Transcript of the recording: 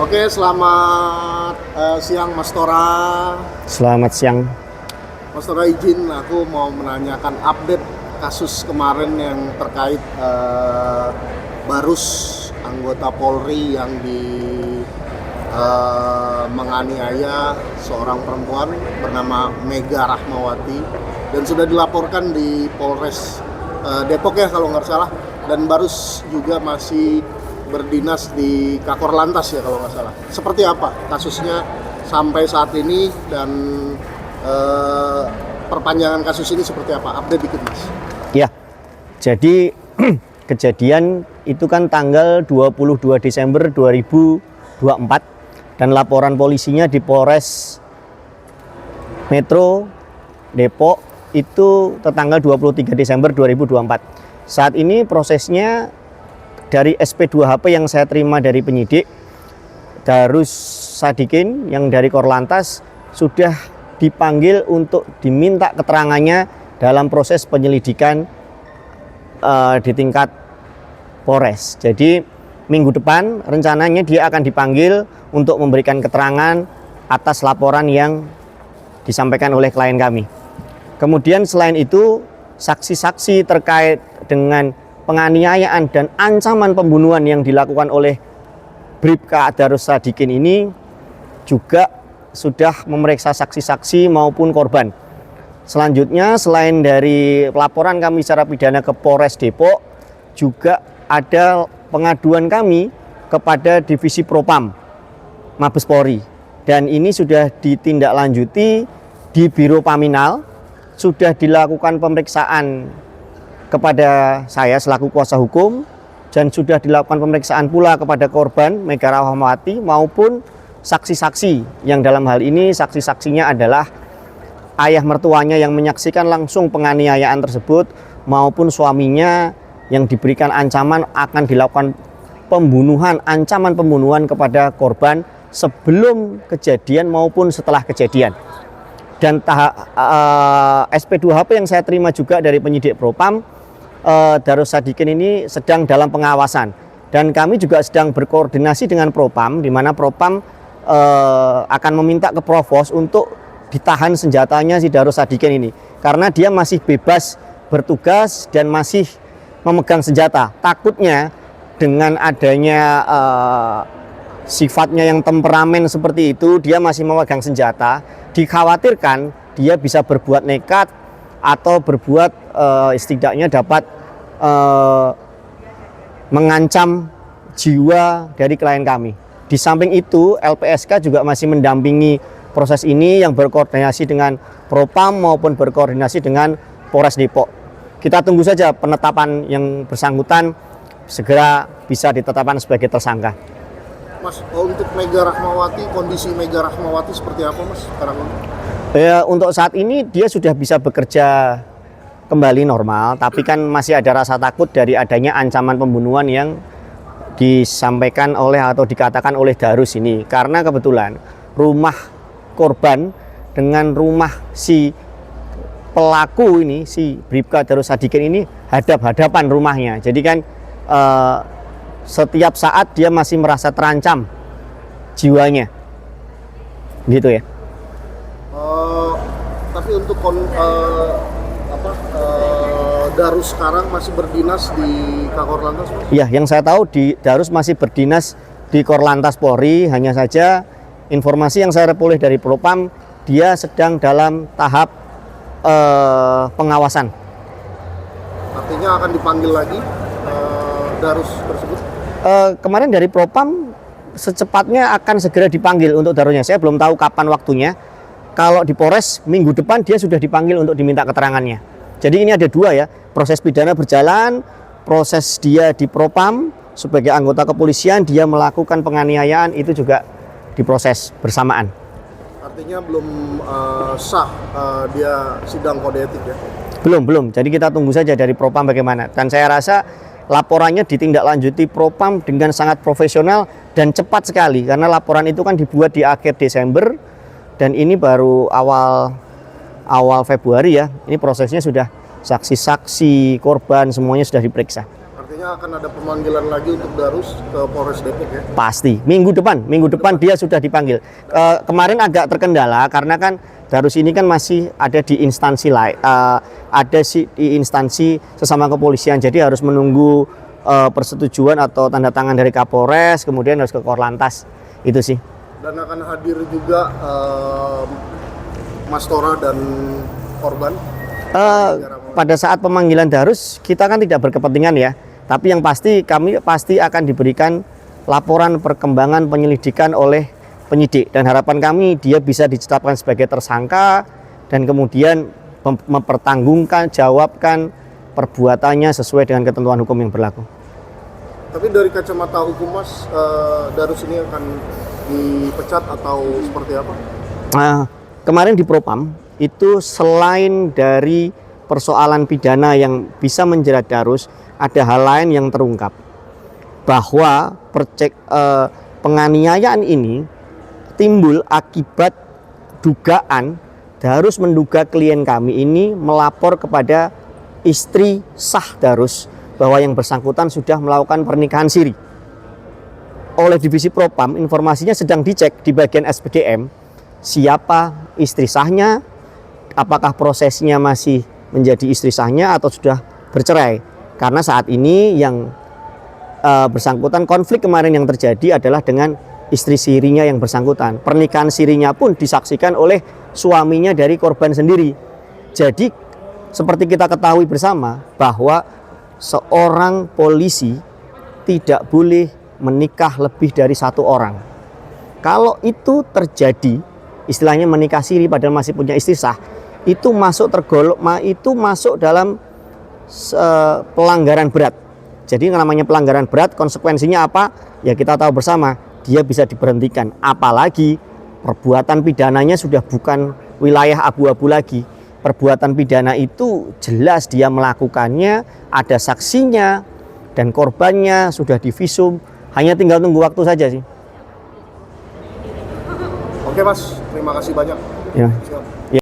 Oke, selamat siang Mas Tora. Selamat siang. Mas Tora, izin aku mau menanyakan update kasus kemarin yang terkait Barus, anggota Polri yang menganiaya seorang perempuan bernama Mega Rahmawati dan sudah dilaporkan di Polres Depok ya kalau nggak salah, dan Barus juga masih berdinas di Kakor Lantas ya kalau nggak salah. Seperti apa kasusnya sampai saat ini dan perpanjangan kasus ini seperti apa? Update dikit Mas. Ya, jadi kejadian itu kan tanggal 22 Desember 2024 dan laporan polisinya di Polres Metro Depok itu tertanggal 23 Desember 2024. Saat ini prosesnya dari SP2HP yang saya terima dari penyidik Darus Sadikin yang dari Korlantas sudah dipanggil untuk diminta keterangannya dalam proses penyelidikan di tingkat Polres. Jadi minggu depan rencananya dia akan dipanggil untuk memberikan keterangan atas laporan yang disampaikan oleh klien kami. Kemudian selain itu saksi-saksi terkait dengan penganiayaan dan ancaman pembunuhan yang dilakukan oleh Bribka Darus Sadikin ini juga sudah memeriksa saksi-saksi maupun korban. Selanjutnya selain dari laporan kami secara pidana ke Polres Depok, juga ada pengaduan kami kepada Divisi Propam Mabes Polri, dan ini sudah ditindaklanjuti di Biro Paminal. Sudah dilakukan pemeriksaan kepada saya selaku kuasa hukum dan sudah dilakukan pemeriksaan pula kepada korban Mega Rahmawati maupun saksi-saksi yang dalam hal ini saksi-saksinya adalah ayah mertuanya yang menyaksikan langsung penganiayaan tersebut maupun suaminya yang diberikan ancaman akan dilakukan pembunuhan, ancaman pembunuhan kepada korban sebelum kejadian maupun setelah kejadian. Dan SP2HP yang saya terima juga dari penyidik Propam Darus Sadikin ini sedang dalam pengawasan, dan kami juga sedang berkoordinasi dengan Propam, di mana Propam akan meminta ke Provos untuk ditahan senjatanya si Darus Sadikin ini karena dia masih bebas bertugas dan masih memegang senjata. Takutnya dengan adanya sifatnya yang temperamen seperti itu, dia masih memegang senjata, dikhawatirkan dia bisa berbuat nekat atau berbuat setidaknya dapat mengancam jiwa dari klien kami. Di samping itu LPSK juga masih mendampingi proses ini yang berkoordinasi dengan Propam maupun berkoordinasi dengan Polres Depok. Kita tunggu saja penetapan yang bersangkutan segera bisa ditetapkan sebagai tersangka. Mas, untuk Mega Rahmawati, kondisi Mega Rahmawati seperti apa Mas sekarang ini? Ya, untuk saat ini dia sudah bisa bekerja kembali normal, tapi kan masih ada rasa takut dari adanya ancaman pembunuhan yang disampaikan oleh atau dikatakan oleh Darus ini. Karena kebetulan rumah korban dengan rumah si pelaku ini, si Bribka Darus Sadikin ini hadap-hadapan rumahnya. Jadi kan setiap saat dia masih merasa terancam jiwanya, gitu ya. Tapi untuk Darus sekarang masih berdinas di Kakor Lantas, Mas? Iya, yang saya tahu Darus masih berdinas di Korlantas Polri. Hanya saja informasi yang saya peroleh dari Propam, dia sedang dalam tahap pengawasan. Artinya akan dipanggil lagi Darus tersebut? Kemarin dari Propam secepatnya akan segera dipanggil untuk Darusnya. Saya belum tahu kapan waktunya. Kalau di Polres minggu depan dia sudah dipanggil untuk diminta keterangannya. Jadi ini ada dua ya, proses pidana berjalan, proses dia di Propam sebagai anggota kepolisian, dia melakukan penganiayaan itu juga diproses bersamaan. Artinya belum sah dia sidang kode etik ya? Belum. Jadi kita tunggu saja dari Propam bagaimana. Dan saya rasa laporannya ditindaklanjuti Propam dengan sangat profesional dan cepat sekali, karena laporan itu kan dibuat di akhir Desember dan ini baru awal Februari ya. Ini prosesnya sudah saksi-saksi, korban semuanya sudah diperiksa. Artinya artinya akan ada pemanggilan lagi untuk Darus ke Polres Depok ya? Pasti minggu depan dia sudah dipanggil. Kemarin agak terkendala karena kan Darus ini kan masih ada di instansi lain, di instansi sesama kepolisian, jadi harus menunggu persetujuan atau tanda tangan dari Kapolres, kemudian harus ke Korlantas, itu sih. Dan akan hadir juga Mas Tora dan korban. Pada saat pemanggilan Darus kita kan tidak berkepentingan ya, tapi yang pasti kami pasti akan diberikan laporan perkembangan penyelidikan oleh penyidik, dan harapan kami dia bisa ditetapkan sebagai tersangka dan kemudian mempertanggungjawabkan perbuatannya sesuai dengan ketentuan hukum yang berlaku. Tapi dari kacamata hukum Mas, Darus ini akan dipecat atau seperti apa? Kemarin di Propam itu selain dari persoalan pidana yang bisa menjerat Darus, ada hal lain yang terungkap bahwa penganiayaan ini timbul akibat dugaan Darus menduga klien kami ini melapor kepada istri sah Darus bahwa yang bersangkutan sudah melakukan pernikahan siri. Oleh Divisi Propam, informasinya sedang dicek di bagian SPDM siapa istri sahnya, apakah prosesnya masih menjadi istri sahnya atau sudah bercerai. Karena saat ini yang bersangkutan, konflik kemarin yang terjadi adalah dengan istri sirinya yang bersangkutan. Pernikahan sirinya pun disaksikan oleh suaminya dari korban sendiri. Jadi seperti kita ketahui bersama bahwa seorang polisi tidak boleh menikah lebih dari satu orang. Kalau itu terjadi, istilahnya menikah siri padahal masih punya istri sah, itu masuk dalam pelanggaran berat. Jadi namanya pelanggaran berat, konsekuensinya apa? Ya kita tahu bersama, dia bisa diberhentikan. Apalagi perbuatan pidananya sudah bukan wilayah abu-abu lagi. Perbuatan pidana itu jelas dia melakukannya, ada saksinya, dan korbannya sudah divisum. Hanya tinggal tunggu waktu saja sih. Oke Mas, terima kasih banyak. Ya. Siap.